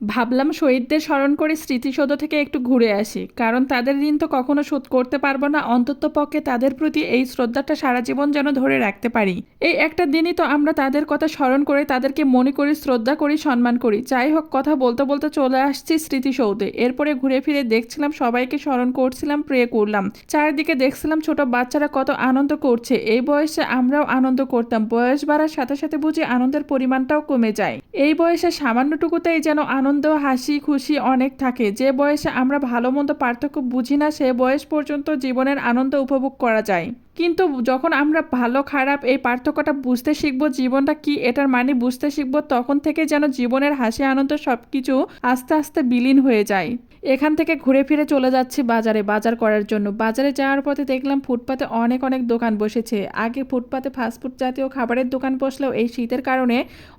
ভাবলাম শহীদদের স্মরণ করে স্মৃতিসৌধ থেকে একটু ঘুরে আসি, কারণ তাদের ঋণ তো কখনো শোধ করতে পারবো না, অন্তত পক্ষে তাদের প্রতি এই শ্রদ্ধাটা সারা জীবন যেন ধরে রাখতে পারি। এই একটা দিনই তো আমরা তাদের কথা স্মরণ করে তাদেরকে মনে করি, শ্রদ্ধা করি, সম্মান করি। যাই হোক, কথা বলতে বলতে চলে আসছি স্মৃতিসৌধে। এরপরে ঘুরে ফিরে দেখছিলাম সবাইকে স্মরণ করছিলাম, প্রে করলাম। চারিদিকে দেখছিলাম ছোট বাচ্চারা কত আনন্দ করছে। এই বয়সে আমরাও আনন্দ করতাম, বয়স বাড়ার সাথে সাথে বুঝি আনন্দের পরিমাণটাও কমে যায়। এই বয়সে সামান্যটুকুতেই যেন আনন্দ, হাসি খুশি অনেক থাকে। যে বয়সে আমরা ভালো মন্দ পার্থক্য বুঝি না, সে বয়স পর্যন্ত জীবনের আনন্দ উপভোগ করা যায়। কিন্তু যখন আমরা ভালো খারাপ এই পার্থক্যটা বুঝতে শিখবো, জীবনটা কি এটার মানে বুঝতে শিখবো, তখন থেকে যেন জীবনের হাসি আনন্দ সবকিছু আস্তে আস্তে বিলীন হয়ে যায়। এখান থেকে ঘুরে ফিরে চলে যাচ্ছি বাজারে বাজার করার জন্য। বাজারে যাওয়ার পথে দেখলাম ফুটপাতে অনেক অনেক দোকান বসেছে। আগে ফুটপাতে ফাস্টফুড জাতীয় খাবারের দোকান বসলেও এই শীতের কারণে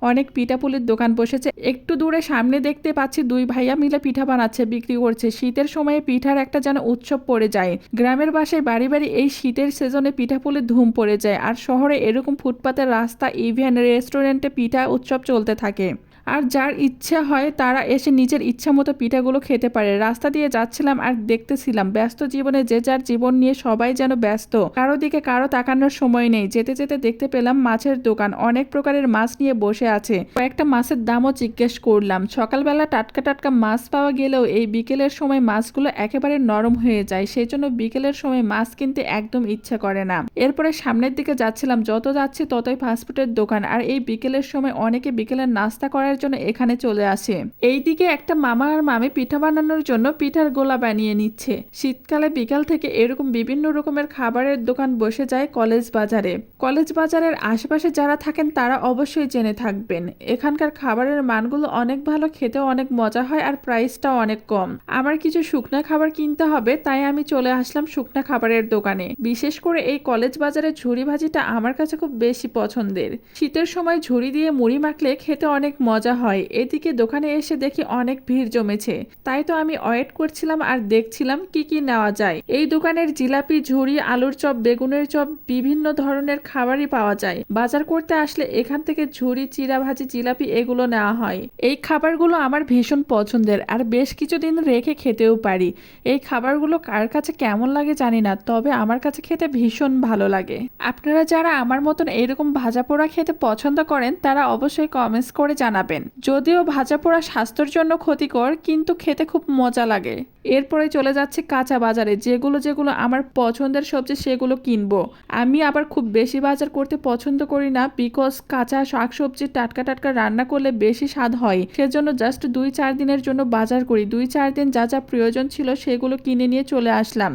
অনেক পিঠাপুলির দোকান বসেছে। একটু দূরে সামনে দেখতে পাচ্ছি দুই ভাইয়া মিলে পিঠা বানাচ্ছে, বিক্রি করছে। শীতের সময়ে পিঠার একটা যেন উৎসব পড়ে যায়। গ্রামের বাসায় বাড়ি বাড়ি এই শীতের সিজনে পিঠাপুলির ধুম পড়ে যায়, আর শহরে এরকম ফুটপাতের রাস্তা, ইভেন রেস্টুরেন্টে পিঠা উৎসব চলতে থাকে। আর যার ইচ্ছা হয় তারা এসে নিজের ইচ্ছা মতো পিঠাগুলো খেতে পারে। রাস্তা দিয়ে যাচ্ছিলাম আর দেখতেছিলাম ব্যস্ত জীবনে যে যার জীবন নিয়ে সবাই যেন ব্যস্ত, কারো দিকে কারো তাকানোর সময় নেই। যেতে যেতে দেখতে পেলাম মাছের দোকান, অনেক প্রকারের মাছ নিয়ে বসে আছে। কয়েকটা মাছের দামও জিজ্ঞেস করলাম। সকালবেলা টাটকা টাটকা মাছ পাওয়া গেলেও এই বিকেলের সময় মাছগুলো একেবারে নরম হয়ে যায়, সেই জন্য বিকেলের সময় মাছ কিনতে একদম ইচ্ছা করে না। এরপরে সামনের দিকে যাচ্ছিলাম, যত যাচ্ছি ততই ফাস্টফুডের দোকান। আর এই বিকেলের সময় অনেকে বিকেলের নাস্তা করার জন্য এখানে চলে আসে। এইদিকে একটা মামা আর মামি পিঠা বানানোর জন্য পিঠার গোলা বানিয়ে নিচ্ছে। শীতকালে বিকাল থেকে এরকম বিভিন্ন রকমের খাবারের দোকান বসে যায় কলেজ বাজারে। কলেজ বাজারের আশেপাশে যারা থাকেন তারা অবশ্যই জেনে থাকবেন, এখানকার খাবারের মানগুলো অনেক ভালো, খেতেও অনেক মজা হয়, আর প্রাইসটাও অনেক কম। আমার কিছু শুকনা খাবার কিনতে হবে, তাই আমি চলে আসলাম শুকনা খাবারের দোকানে। বিশেষ করে এই কলেজ বাজারের ঝুরি ভাজিটা আমার কাছে খুব বেশি পছন্দের। শীতের সময় ঝুরি দিয়ে মুড়ি মাখলে খেতে অনেক মজা হয়। এদিকে দোকানে এসে দেখি অনেক ভিড় জমেছে, তাই তো আমি ওয়েট করছিলাম আর দেখছিলাম কি কি নেওয়া যায়। এই দোকানের জিলাপি, ঝুরি, আলুর চপ, বেগুনের চপ, বিভিন্ন ধরনের খাবারই পাওয়া যায়। বাজার করতে আসলে এখান থেকে ঝুরি, চিরা ভাজি, জিলাপি এগুলো নেওয়া হয়। এই খাবারগুলো আমার ভীষণ পছন্দের, আর বেশ কিছুদিন রেখে খেতেও পারি। এই খাবারগুলো কার কাছে কেমন লাগে জানি না, তবে আমার কাছে খেতে ভীষণ ভালো লাগে। আপনারা যারা আমার মতন এরকম ভাজা পোড়া খেতে পছন্দ করেন তারা অবশ্যই কমেন্টস করে জানাবেন। যদিও ভাজা পোড়া স্বাস্থ্যের জন্য ক্ষতিকর, কিন্তু খেতে খুব মজা লাগে। এরপরে চলে যাচ্ছে কাঁচা বাজারে, যেগুলো যেগুলো আমার পছন্দের সবজি সেগুলো কিনবো। আমি আবার খুব বেশি বাজার করতে পছন্দ করি না, বিকজ কাঁচা শাকসবজি টাটকা টাটকা রান্না করলে বেশি স্বাদ হয়। সেজন্য জাস্ট 2-4 দিনের জন্য বাজার করি। 2-4 দিন যা যা প্রয়োজন ছিল সেগুলো কিনে নিয়ে চলে আসলাম।